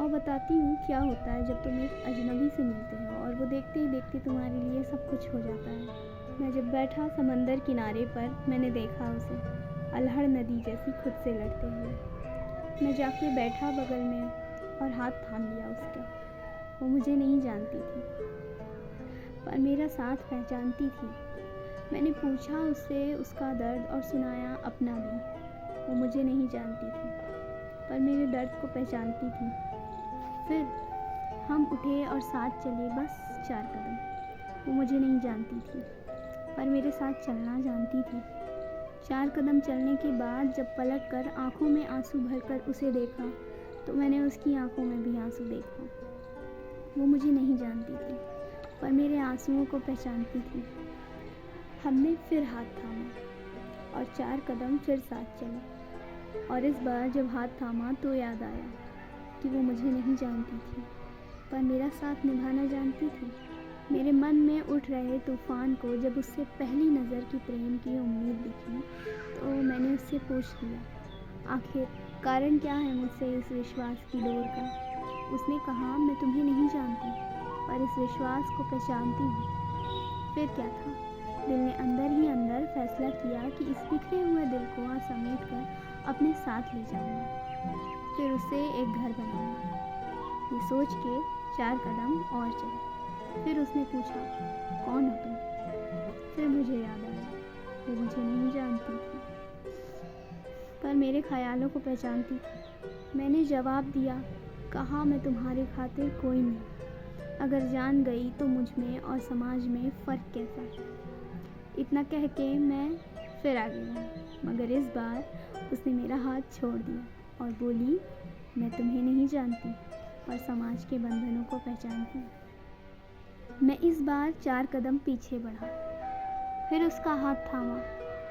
और बताती हूँ क्या होता है जब तुम एक अजनबी से मिलते हो और वो देखते ही देखते तुम्हारे लिए सब कुछ हो जाता है। मैं जब बैठा समंदर किनारे पर, मैंने देखा उसे अल्हड़ नदी जैसी खुद से लड़ते हुए। मैं जाके बैठा बगल में और हाथ थाम लिया उसका। वो मुझे नहीं जानती थी पर मेरा साथ पहचानती थी। मैंने पूछा उससे उसका दर्द और सुनाया अपना भी। वो मुझे नहीं जानती थी पर मेरे दर्द को पहचानती थी। फिर हम उठे और साथ चले, बस 4 कदम। वो मुझे नहीं जानती थी पर मेरे साथ चलना जानती थी। 4 कदम चलने के बाद जब पलट कर आँखों में आंसू भरकर उसे देखा तो मैंने उसकी आंखों में भी आंसू देखा। वो मुझे नहीं जानती थी पर मेरे आंसुओं को पहचानती थी। हमने फिर हाथ थामा और 4 कदम फिर साथ चले। और इस बार जब हाथ थामा तो याद आया कि वो मुझे नहीं जानती थी पर मेरा साथ निभाना जानती थी। मेरे मन में उठ रहे तूफान को जब उससे पहली नज़र की प्रेम की उम्मीद दिखी तो मैंने उससे पूछ लिया, आखिर कारण क्या है मुझसे इस विश्वास की डोर का। उसने कहा, मैं तुम्हें नहीं जानती पर इस विश्वास को पहचानती हूँ। फिर क्या था, दिल ने अंदर ही अंदर फैसला किया कि इस बिखरे हुए दिल को समेट कर अपने साथ ले जाऊंगा, फिर उसे एक घर बनाऊंगा। ये सोच के 4 कदम और चले। फिर उसने पूछा, कौन हो तुम? फिर मुझे याद आया वो मुझे नहीं जानती थी पर मेरे ख्यालों को पहचानती थी। मैंने जवाब दिया, कहा, मैं तुम्हारी खातिर कोई नहीं। अगर जान गई तो मुझ में और समाज में फ़र्क कैसा। इतना कह के मैं फिर आगे बढ़ी मगर इस बार उसने मेरा हाथ छोड़ दिया और बोली, मैं तुम्हें नहीं जानती पर समाज के बंधनों को पहचानती हूँ। मैं इस बार 4 कदम पीछे बढ़ा, फिर उसका हाथ थामा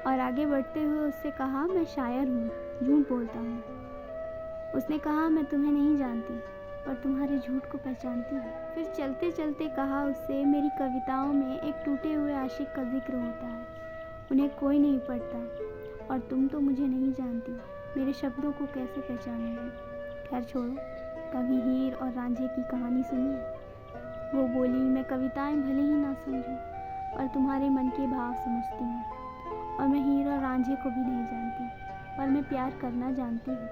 और आगे बढ़ते हुए उससे कहा, मैं शायर हूँ, झूठ बोलता हूँ। उसने कहा, मैं तुम्हें नहीं जानती पर तुम्हारे झूठ को पहचानती हूँ। फिर चलते चलते कहा उससे, मेरी कविताओं में एक टूटे हुए आशिक का जिक्र होता है, उन्हें कोई नहीं पढ़ता और तुम तो मुझे नहीं जानती, मेरे शब्दों को कैसे पहचानोगे। खैर छोड़ो, कभी हीर और रांझे की कहानी सुनी है? वो बोली, मैं कविताएं भले ही ना समझूं और तुम्हारे मन के भाव समझती हूँ। और मैं हीर और रांझे को भी नहीं जानती पर मैं प्यार करना जानती हूँ।